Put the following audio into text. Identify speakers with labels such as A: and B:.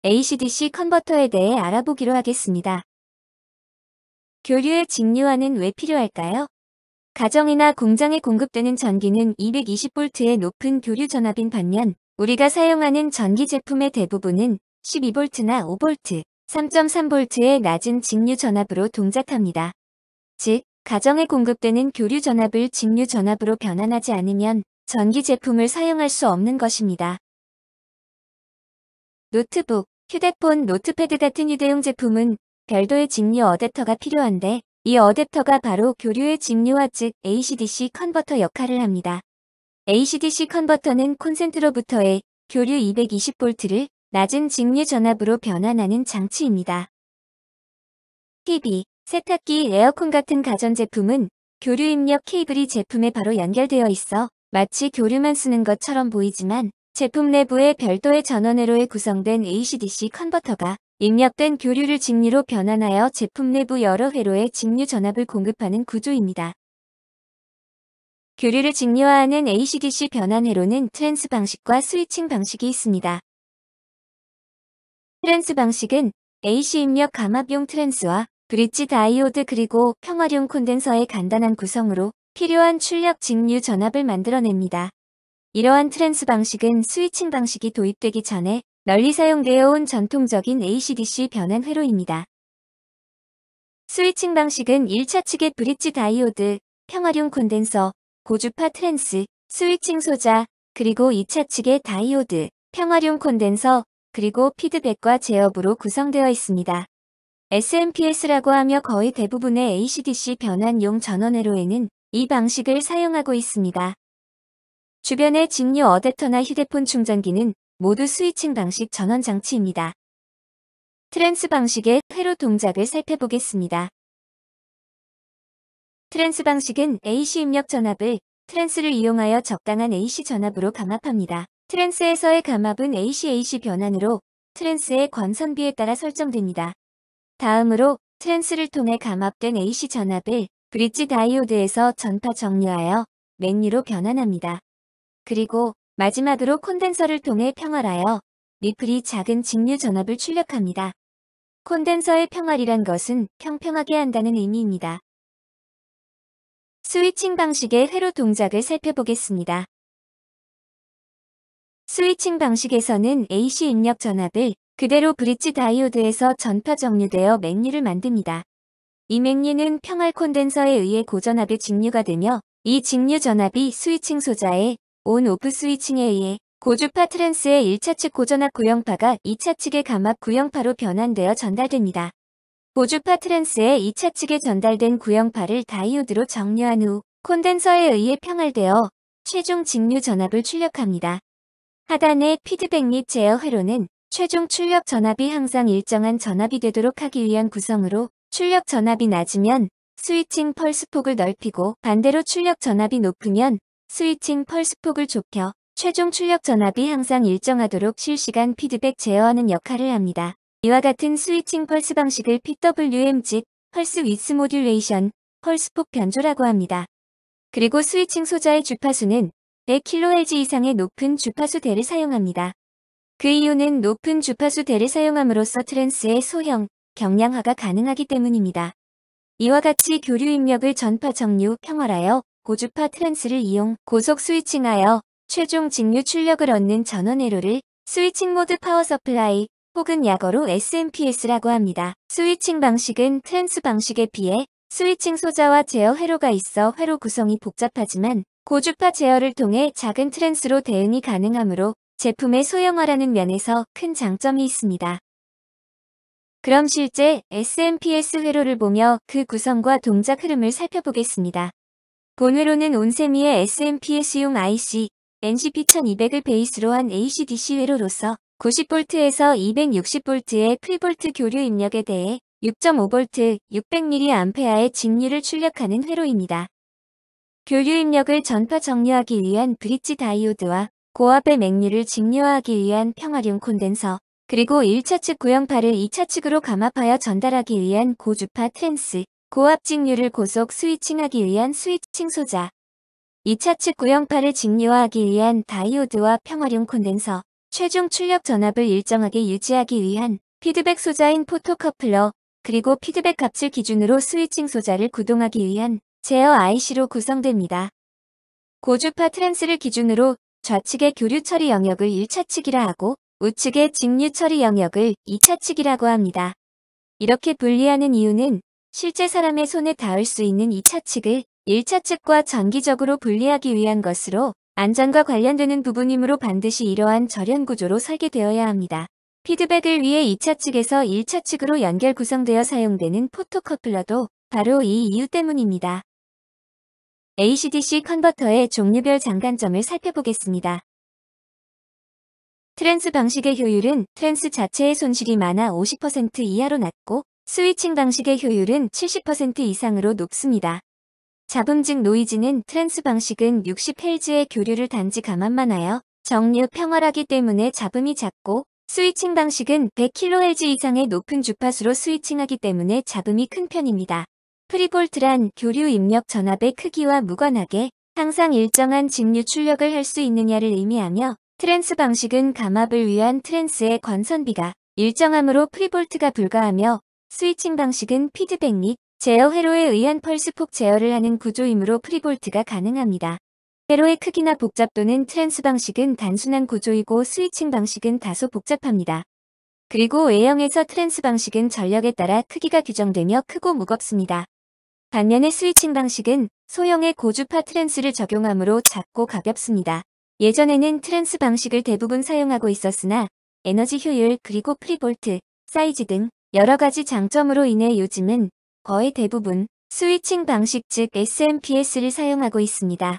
A: AC/DC 컨버터에 대해 알아보기로 하겠습니다. 교류의 직류화는 왜 필요할까요? 가정이나 공장에 공급되는 전기는 220V의 높은 교류 전압인 반면 우리가 사용하는 전기 제품의 대부분은 12V나 5V, 3.3V의 낮은 직류 전압으로 동작합니다. 즉, 가정에 공급되는 교류 전압을 직류 전압으로 변환하지 않으면 전기 제품을 사용할 수 없는 것입니다. 노트북, 휴대폰, 노트패드 같은 휴대용 제품은 별도의 직류 어댑터가 필요한데 이 어댑터가 바로 교류의 직류화 즉 AC/DC 컨버터 역할을 합니다. AC/DC 컨버터는 콘센트로부터의 교류 220V를 낮은 직류 전압으로 변환하는 장치입니다. TV, 세탁기, 에어컨 같은 가전제품은 교류 입력 케이블이 제품에 바로 연결되어 있어 마치 교류만 쓰는 것처럼 보이지만 제품 내부에 별도의 전원회로에 구성된 AC/DC 컨버터가 입력된 교류를 직류로 변환하여 제품 내부 여러 회로에 직류 전압을 공급하는 구조입니다. 교류를 직류화하는 AC/DC 변환 회로는 트랜스 방식과 스위칭 방식이 있습니다. 트랜스 방식은 AC 입력 감압용 트랜스와 브릿지 다이오드 그리고 평활용 콘덴서의 간단한 구성으로 필요한 출력 직류 전압을 만들어냅니다. 이러한 트랜스 방식은 스위칭 방식이 도입되기 전에 널리 사용되어 온 전통적인 AC/DC 변환 회로입니다. 스위칭 방식은 1차 측의 브릿지 다이오드, 평활용 콘덴서, 고주파 트랜스, 스위칭 소자, 그리고 2차 측의 다이오드, 평활용 콘덴서, 그리고 피드백과 제어부로 구성되어 있습니다. SMPS라고 하며 거의 대부분의 AC/DC 변환용 전원회로에는 이 방식을 사용하고 있습니다. 주변의 직류 어댑터나 휴대폰 충전기는 모두 스위칭 방식 전원 장치입니다. 트랜스 방식의 회로 동작을 살펴보겠습니다. 트랜스 방식은 AC 입력 전압을 트랜스를 이용하여 적당한 AC 전압으로 감압합니다. 트랜스에서의 감압은 AC/AC 변환으로 트랜스의 권선비에 따라 설정됩니다. 다음으로 트랜스를 통해 감압된 AC 전압을 브릿지 다이오드에서 전파 정류하여 맨유로 변환합니다. 그리고 마지막으로 콘덴서를 통해 평활하여 리플이 작은 직류 전압을 출력합니다. 콘덴서의 평활이란 것은 평평하게 한다는 의미입니다. 스위칭 방식의 회로 동작을 살펴보겠습니다. 스위칭 방식에서는 AC 입력 전압을 그대로 브릿지 다이오드에서 전파 정류되어 맨유를 만듭니다. 이 맨유는 평활 콘덴서에 의해 고전압에 직류가 되며 이 직류 전압이 스위칭 소자의 온/오프 스위칭에 의해 고주파 트랜스의 1차 측 고전압 구형파가 2차 측의 감압 구형파로 변환되어 전달됩니다. 고주파 트랜스의 2차 측에 전달된 구형파를 다이오드로 정류한 후 콘덴서에 의해 평활되어 최종 직류 전압을 출력합니다. 하단의 피드백 및 제어 회로는 최종 출력 전압이 항상 일정한 전압이 되도록 하기 위한 구성으로 출력 전압이 낮으면 스위칭 펄스 폭을 넓히고 반대로 출력 전압이 높으면 스위칭 펄스 폭을 좁혀 최종 출력 전압이 항상 일정하도록 실시간 피드백 제어하는 역할을 합니다. 이와 같은 스위칭 펄스 방식을 PWM 즉 펄스 위스 모듈레이션, 펄스 폭 변조라고 합니다. 그리고 스위칭 소자의 주파수는 100kHz 이상의 높은 주파수 대를 사용합니다. 그 이유는 높은 주파수 대를 사용함으로써 트랜스의 소형, 경량화가 가능하기 때문입니다. 이와 같이 교류 입력을 전파 정류, 평활하여 고주파 트랜스를 이용 고속 스위칭하여 최종 직류 출력을 얻는 전원회로를 스위칭 모드 파워 서플라이 혹은 약어로 SMPS라고 합니다. 스위칭 방식은 트랜스 방식에 비해 스위칭 소자와 제어 회로가 있어 회로 구성이 복잡하지만 고주파 제어를 통해 작은 트랜스로 대응이 가능하므로 제품의 소형화라는 면에서 큰 장점이 있습니다. 그럼 실제 SMPS 회로를 보며 그 구성과 동작 흐름을 살펴보겠습니다. 본 회로는 온세미의 SMPS용 IC, NCP1200을 베이스로 한 AC/DC 회로로서 90V에서 260V의 풀볼트 교류 입력에 대해 6.5V, 600mA의 직류를 출력하는 회로입니다. 교류 입력을 전파 정류하기 위한 브릿지 다이오드와 고압의 맨유를 직류화하기 위한 평활용 콘덴서, 그리고 1차 측 구형파를 2차 측으로 감압하여 전달하기 위한 고주파 트랜스, 고압 직류를 고속 스위칭하기 위한 스위칭 소자, 2차 측 구형파를 직류화하기 위한 다이오드와 평활용 콘덴서, 최종 출력 전압을 일정하게 유지하기 위한 피드백 소자인 포토커플러, 그리고 피드백 값을 기준으로 스위칭 소자를 구동하기 위한 제어 IC로 구성됩니다. 고주파 트랜스를 기준으로 좌측의 교류 처리 영역을 1차측이라 하고 우측의 직류 처리 영역을 2차측이라고 합니다. 이렇게 분리하는 이유는 실제 사람의 손에 닿을 수 있는 2차측을 1차측과 정기적으로 분리하기 위한 것으로 안전과 관련되는 부분이므로 반드시 이러한 절연 구조로 설계되어야 합니다. 피드백을 위해 2차측에서 1차측으로 연결 구성되어 사용되는 포토커플러도 바로 이 이유 때문입니다. AC/DC 컨버터의 종류별 장단점을 살펴보겠습니다. 트랜스 방식의 효율은 트랜스 자체의 손실이 많아 50% 이하로 낮고 스위칭 방식의 효율은 70% 이상으로 높습니다. 잡음 즉 노이즈는 트랜스 방식은 60Hz의 교류를 단지 감안만 하여 정류 평활하기 때문에 잡음이 작고 스위칭 방식은 100kHz 이상의 높은 주파수로 스위칭하기 때문에 잡음이 큰 편입니다. 프리볼트란 교류 입력 전압의 크기와 무관하게 항상 일정한 직류 출력을 할 수 있느냐를 의미하며 트랜스 방식은 감압을 위한 트랜스의 건선비가 일정하므로 프리볼트가 불가하며 스위칭 방식은 피드백 및 제어 회로에 의한 펄스폭 제어를 하는 구조이므로 프리볼트가 가능합니다. 회로의 크기나 복잡도는 트랜스 방식은 단순한 구조이고 스위칭 방식은 다소 복잡합니다. 그리고 A형에서 트랜스 방식은 전력에 따라 크기가 규정되며 크고 무겁습니다. 반면에 스위칭 방식은 소형의 고주파 트랜스를 적용하므로 작고 가볍습니다. 예전에는 트랜스 방식을 대부분 사용하고 있었으나 에너지 효율 그리고 프리볼트, 사이즈 등 여러 가지 장점으로 인해 요즘은 거의 대부분 스위칭 방식 즉 SMPS를 사용하고 있습니다.